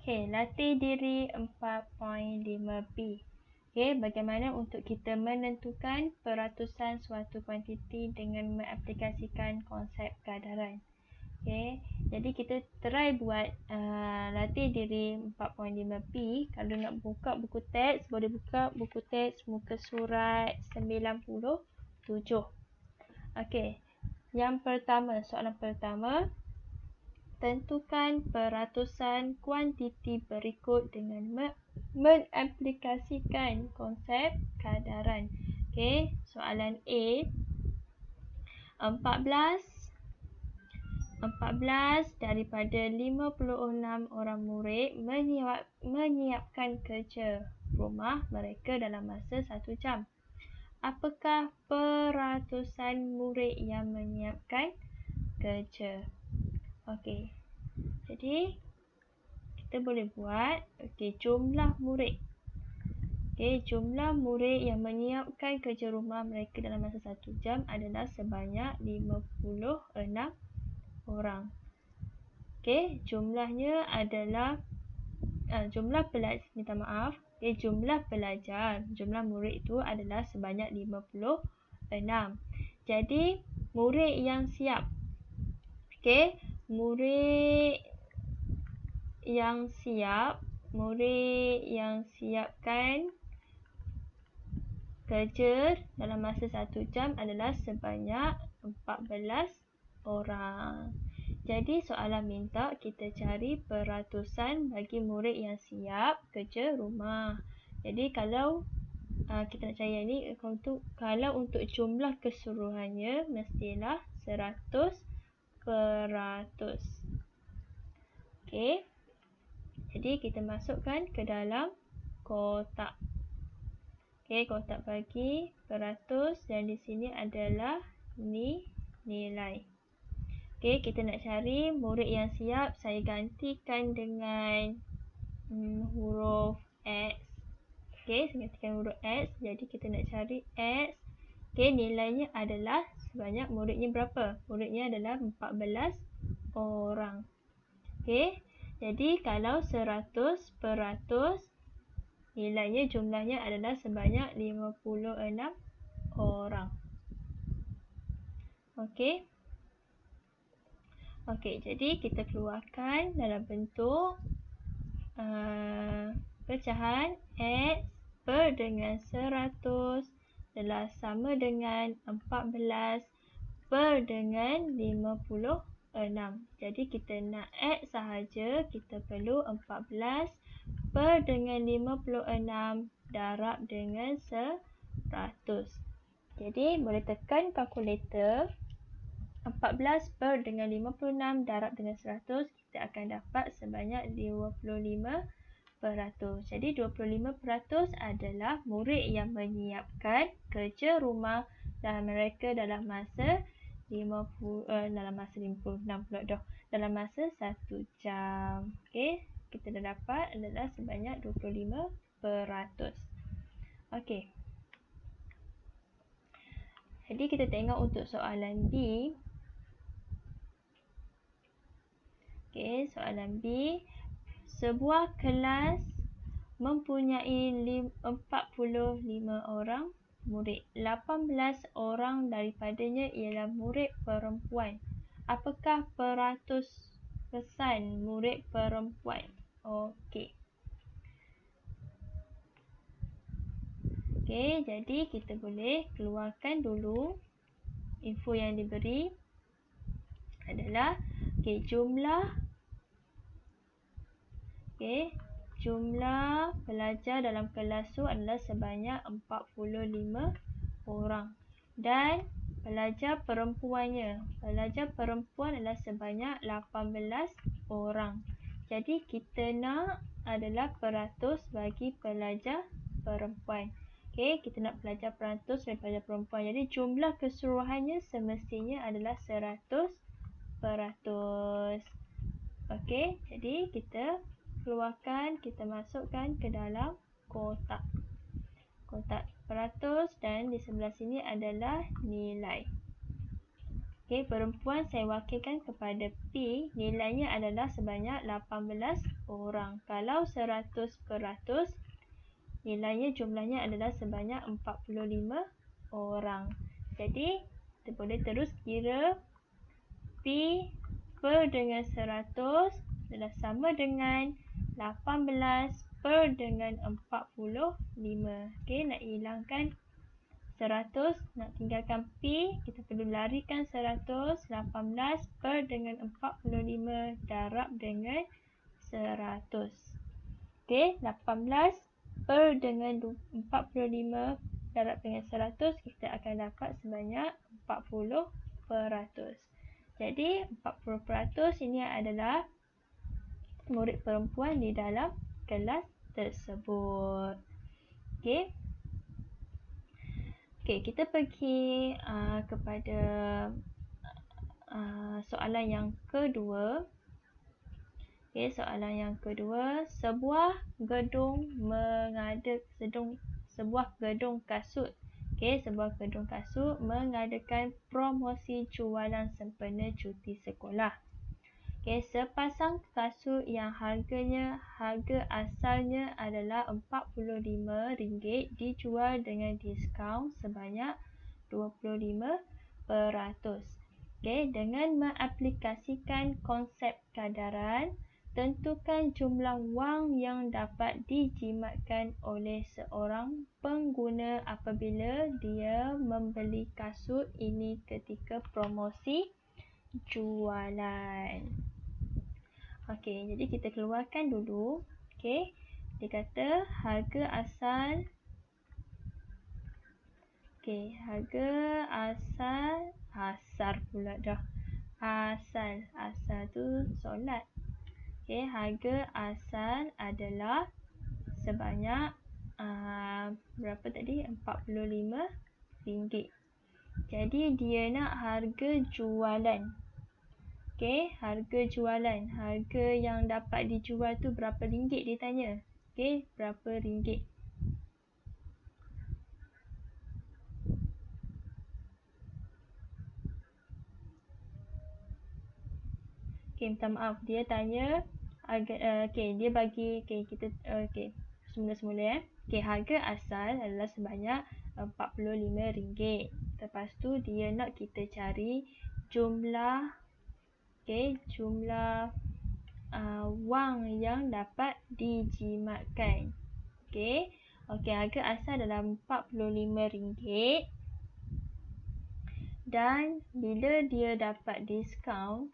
Okey, latih diri 4.5B. Okey, bagaimana untuk kita menentukan peratusan suatu kuantiti dengan mengaplikasikan konsep keadaran. Okey, jadi kita try buat latih diri 4.5B. Kalau nak buka buku teks, boleh buka buku teks muka surat 97. Okey, yang pertama, soalan pertama. Tentukan peratusan kuantiti berikut dengan mengaplikasikan konsep keadaran. Okey, soalan A. 14 daripada 56 orang murid menyiapkan kerja rumah mereka dalam masa 1 jam. Apakah peratusan murid yang menyiapkan kerja? Okey, jadi kita boleh buat jumlah murid. Okey, jumlah murid yang menyiapkan kerja rumah mereka dalam masa 1 jam adalah sebanyak 56 orang. Okey, jumlahnya adalah jumlah pelajar, minta maaf. Okey, jumlah pelajar, jumlah murid itu adalah sebanyak 56. Jadi, murid yang siap. Okey, murid yang siapkan kerja dalam masa 1 jam adalah sebanyak 14 orang. Jadi soalan minta kita cari peratusan bagi murid yang siap kerja rumah. Jadi kalau kita nak cari yang ni, kalau untuk jumlah keseluruhannya mestilah 100%. Okey. Jadi kita masukkan ke dalam kotak. Okey, kotak bagi peratus dan di sini adalah nilai. Okey, kita nak cari murid yang siap. Saya gantikan dengan huruf X. Okey, saya gantikan huruf X. Jadi kita nak cari X. Okey, nilainya adalah sebanyak muridnya berapa? Muridnya adalah 14 orang. Okey, jadi kalau 100%, nilainya jumlahnya adalah sebanyak 56 orang. Okey. Okey, jadi kita keluarkan dalam bentuk pecahan X per dengan 100 adalah sama dengan 14 per dengan 56. Jadi kita nak X sahaja, kita perlu 14 per dengan 56 darab dengan 100. Jadi boleh tekan kalkulator. 14 per dengan 56 darab dengan 100, kita akan dapat sebanyak 25%. Jadi 25% adalah murid yang menyiapkan kerja rumah dan mereka dalam masa 56 dalam masa 1 jam. Okey, kita dah dapat adalah sebanyak 25%. Okey. Jadi kita tengok untuk soalan B. Okey, soalan B. Sebuah kelas mempunyai 45 orang murid. 18 orang daripadanya ialah murid perempuan. Apakah peratusan murid perempuan? Okey. Okey, jadi kita boleh keluarkan dulu info yang diberi adalah jumlah pelajar dalam kelas tu adalah sebanyak 45 orang dan pelajar perempuan adalah sebanyak 18 orang. Jadi kita nak adalah peratus bagi pelajar perempuan. Okey, kita nak pelajar peratus dan pelajar perempuan. Jadi jumlah keseluruhannya semestinya adalah 100%. Okey, jadi kita keluarkan, kita masukkan ke dalam kotak peratus dan di sebelah sini adalah nilai. Okey, perempuan saya wakilkan kepada P, nilainya adalah sebanyak 18 orang. Kalau 100%, nilainya jumlahnya adalah sebanyak 45 orang. Jadi, kita boleh terus kira P per dengan 100 adalah sama dengan 18 per dengan 45. Okey, nak hilangkan 100, nak tinggalkan P, kita perlu larikan 100, 18 per dengan 45 darab dengan 100. Okey, 18 per dengan 45 darab dengan 100, kita akan dapat sebanyak 40%. Jadi, 40% ini adalah murid perempuan di dalam kelas tersebut. Okey. Okey, kita pergi kepada soalan yang kedua. Okey, soalan yang kedua, sebuah gedung kasut. Okey, sebuah gedung kasut mengadakan promosi jualan sempena cuti sekolah. Okey, sepasang kasut yang harga asalnya adalah RM45 dijual dengan diskaun sebanyak 25%. Okey, dengan mengaplikasikan konsep kadaran, tentukan jumlah wang yang dapat dijimatkan oleh seorang pengguna apabila dia membeli kasut ini ketika promosi jualan. Okey, jadi kita keluarkan dulu. Okey, dia kata harga asal. Okey, harga asal pula dah. Asal tu solat. Okey, harga asal adalah sebanyak berapa tadi? RM45. Jadi dia nak harga jualan. Okey, harga jualan. Harga yang dapat dijual tu berapa ringgit dia tanya. Okey, berapa ringgit. Okey, minta maaf. Dia tanya okey, dia bagi kita semula-semula Okey, harga asal adalah sebanyak RM45. Lepas tu dia nak kita cari jumlah wang yang dapat dijimatkan. Okey, harga asal adalah RM45 dan bila dia dapat diskaun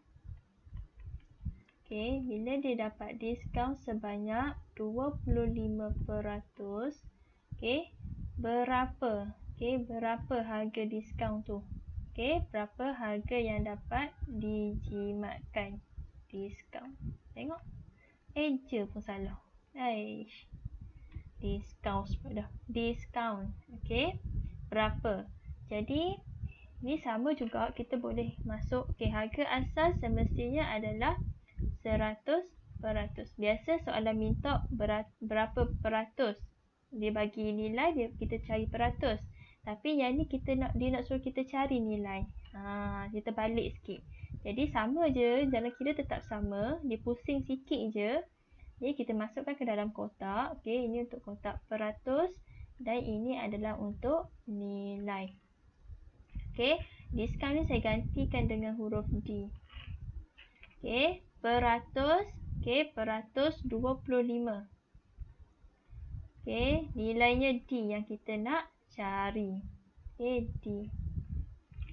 sebanyak 25%, berapa harga diskaun tu? Berapa harga yang dapat dijimatkan? Diskaun. Tengok. Eja pun salah. Diskaun. Berapa? Jadi, ni sama juga kita boleh masuk. Harga asal semestinya adalah 100%. Biasa soalan minta berapa peratus. Dia bagi nilai, kita cari peratus. Tapi yang ni dia nak suruh kita cari nilai. Kita balik sikit. Jadi sama je, jalan kira tetap sama. Dia pusing sikit je. Jadi kita masukkan ke dalam kotak. Ini untuk kotak peratus dan ini adalah untuk nilai. Diskaun ni saya gantikan dengan huruf D. Peratus. Peratus 25. Nilainya D yang kita nak cari. D.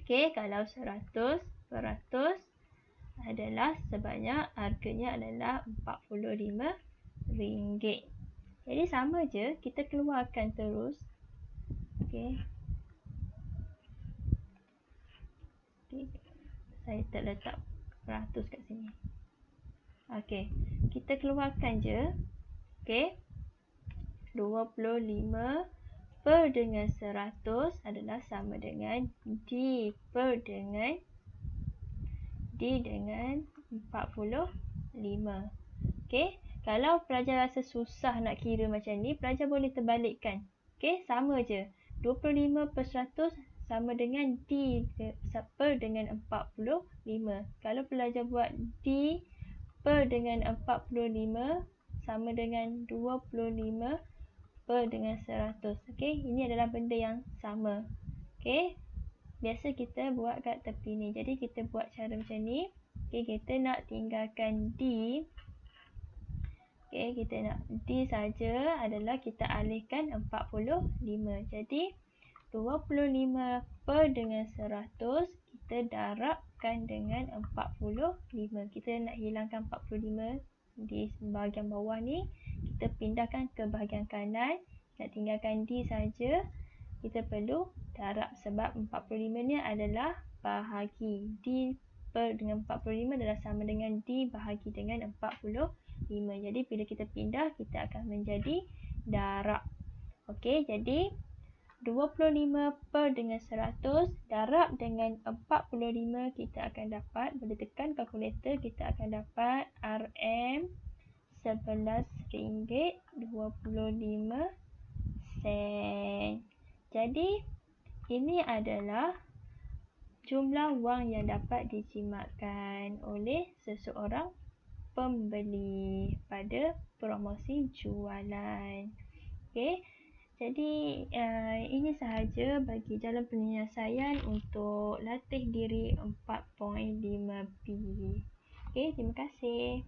Kalau 100% adalah sebanyak harganya adalah RM45. Jadi sama je, kita keluarkan terus. Saya tak letak peratus kat sini. Kita keluarkan je. 25 per dengan 100 adalah sama dengan D dengan 45. Kalau pelajar rasa susah nak kira macam ni, pelajar boleh terbalikkan. Sama je. 25 per 100 sama dengan D per dengan 45. Kalau pelajar buat D per dengan 45 sama dengan 25 per dengan 100. Okey, ini adalah benda yang sama. Okey, biasa kita buat kat tepi ni. Jadi kita buat cara macam ni. Okey, kita nak tinggalkan D. Okey, kita nak D saja adalah kita alihkan 45. Jadi 25 per dengan 100 kita darabkan dengan 45. Kita nak hilangkan 45 di bahagian bawah ni. Kita pindahkan ke bahagian kanan. Nak tinggalkan D saja. Kita perlu darab sebab 45 ni adalah bahagi. D per dengan 45 adalah sama dengan D bahagi dengan 45. Jadi bila kita pindah, kita akan menjadi darab. Okey, jadi 25 per dengan 100 darab dengan 45 kita akan dapat, boleh tekan kalkulator, kita akan dapat RM RM11.25. Jadi ini adalah jumlah wang yang dapat dijimatkan oleh seseorang pembeli pada promosi jualan. Okey. Jadi ini sahaja bagi jalan penyelesaian untuk latih diri 4.5B. Okey, terima kasih.